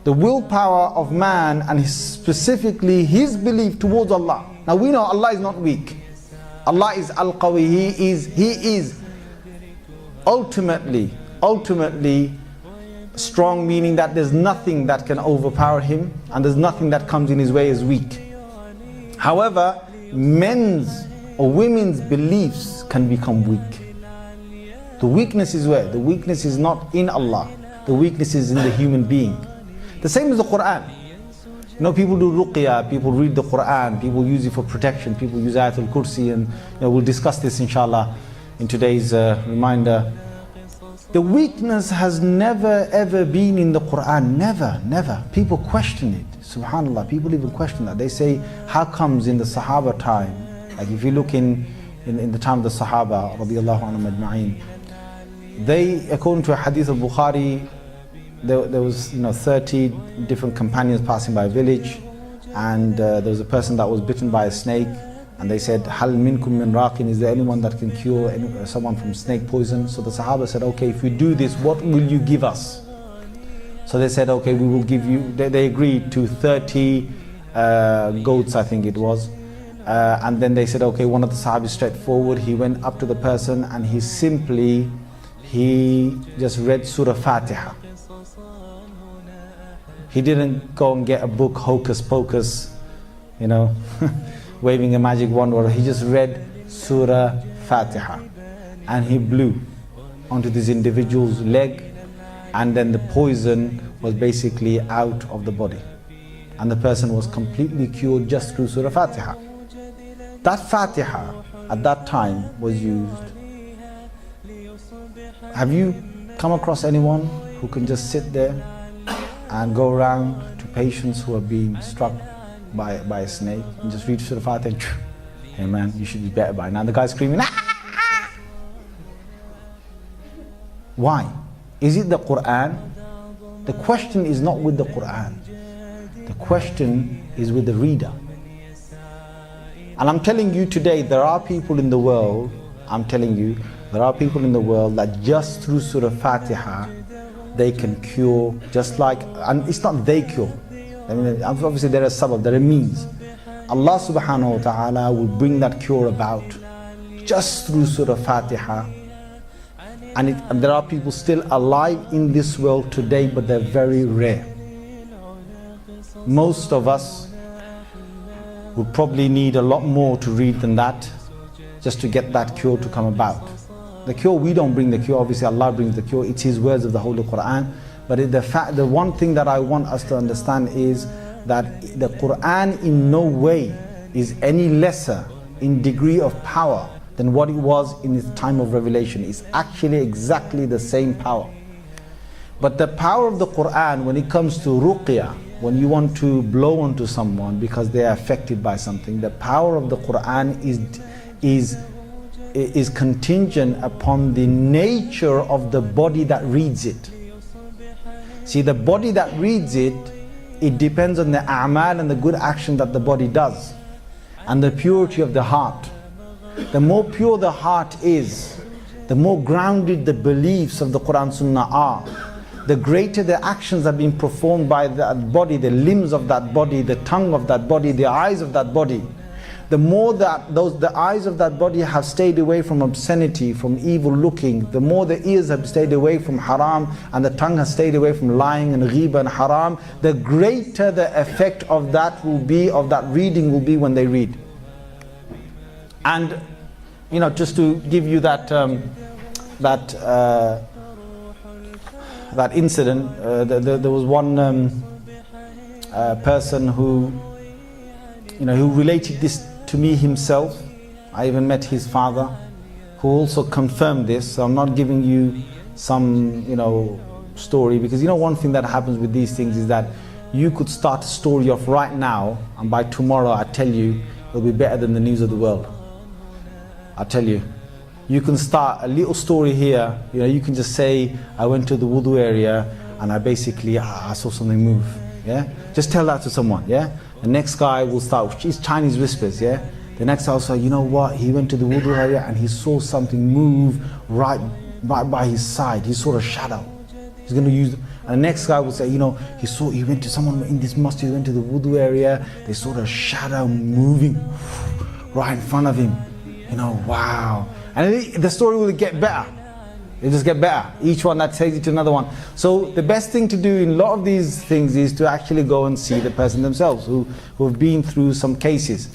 the willpower of man and specifically his belief towards Allah. Now we know Allah is not weak. Allah is al-qawi, He is ultimately strong, meaning that there's nothing that can overpower Him and there's nothing that comes in His way as weak. However, men's or women's beliefs can become weak. The weakness is where? The weakness is not in Allah. The weakness is in the human being. The same as the Quran. You know, people do ruqyah, people read the Quran, people use it for protection, people use Ayatul Kursi, and we'll discuss this inshallah in today's reminder. The weakness has never ever been in the Quran, never. People question it, subhanallah, people even question that. They say, how comes in the Sahaba time, like if you look in the time of the Sahaba, radiallahu anhum ajma'in, they, according to a hadith of Bukhari, there was 30 different companions passing by a village, and there was a person that was bitten by a snake, and they said, Hal minkum min raqin, is there anyone that can cure someone from snake poison? So the Sahaba said, okay, if we do this, what will you give us? So they said, okay, we will give you, they agreed to 30 goats, I think it was. And then they said, okay, one of the Sahabis straight forward, he went up to the person and he just read Surah Fatiha. He didn't go and get a book, hocus pocus, waving a magic wand, or he just read Surah Fatiha. And he blew onto this individual's leg, and then the poison was basically out of the body. And the person was completely cured just through Surah Fatiha. That Fatiha at that time was used. Have you come across anyone who can just sit there and go around to patients who are being struck by a snake and just read Surah Fatiha and, hey man, you should be better by now? The guy's screaming, ah! Why? Is it the Quran? The question is not with the Quran. The question is with the reader. And I'm telling you today, there are people in the world, that just through Surah Fatiha, they can cure, just like, and it's not they cure. I mean, obviously there are sabab, there are means. Allah subhanahu wa ta'ala will bring that cure about just through Surah Fatiha. And there are people still alive in this world today, but they're very rare. Most of us would probably need a lot more to read than that just to get that cure to come about. The cure, we don't bring the cure, obviously Allah brings the cure, it's His words of the Holy Quran. But the one thing that I want us to understand is that the Quran in no way is any lesser in degree of power than what it was in its time of revelation. It's actually exactly the same power. But the power of the Quran, when it comes to ruqyah, when you want to blow onto someone because they are affected by something, the power of the Quran is contingent upon the nature of the body that reads it. See, the body that reads it, it depends on the a'mal and the good action that the body does, and the purity of the heart. The more pure the heart is, the more grounded the beliefs of the Quran Sunnah are, the greater the actions are being performed by that body, the limbs of that body, the tongue of that body, the eyes of that body. The more that the eyes of that body have stayed away from obscenity, from evil looking, the more the ears have stayed away from haram, and the tongue has stayed away from lying and ghiba and haram, the greater the effect of that will be, of that reading will be when they read. And just to give you that incident, there was one person who related this to me himself. I even met his father, who also confirmed this. So I'm not giving you some story, because one thing that happens with these things is that you could start a story off right now, and by tomorrow I tell you it'll be better than the news of the world. I tell you, you can start a little story here. You can just say, I went to the wudu area and I saw something move. Yeah, just tell that to someone. Yeah. The next guy will start, it's Chinese whispers, yeah? The next guy will say, you know what, he went to the wudu area and he saw something move right by his side. He saw a shadow. He's going to use, And the next guy will say, you know, he went to someone in this mosque, he went to the wudu area, they saw the shadow moving right in front of him. You know, wow. And the story will get better. It'll just get better. Each one that takes you to another one. So the best thing to do in a lot of these things is to actually go and see the person themselves who have been through some cases.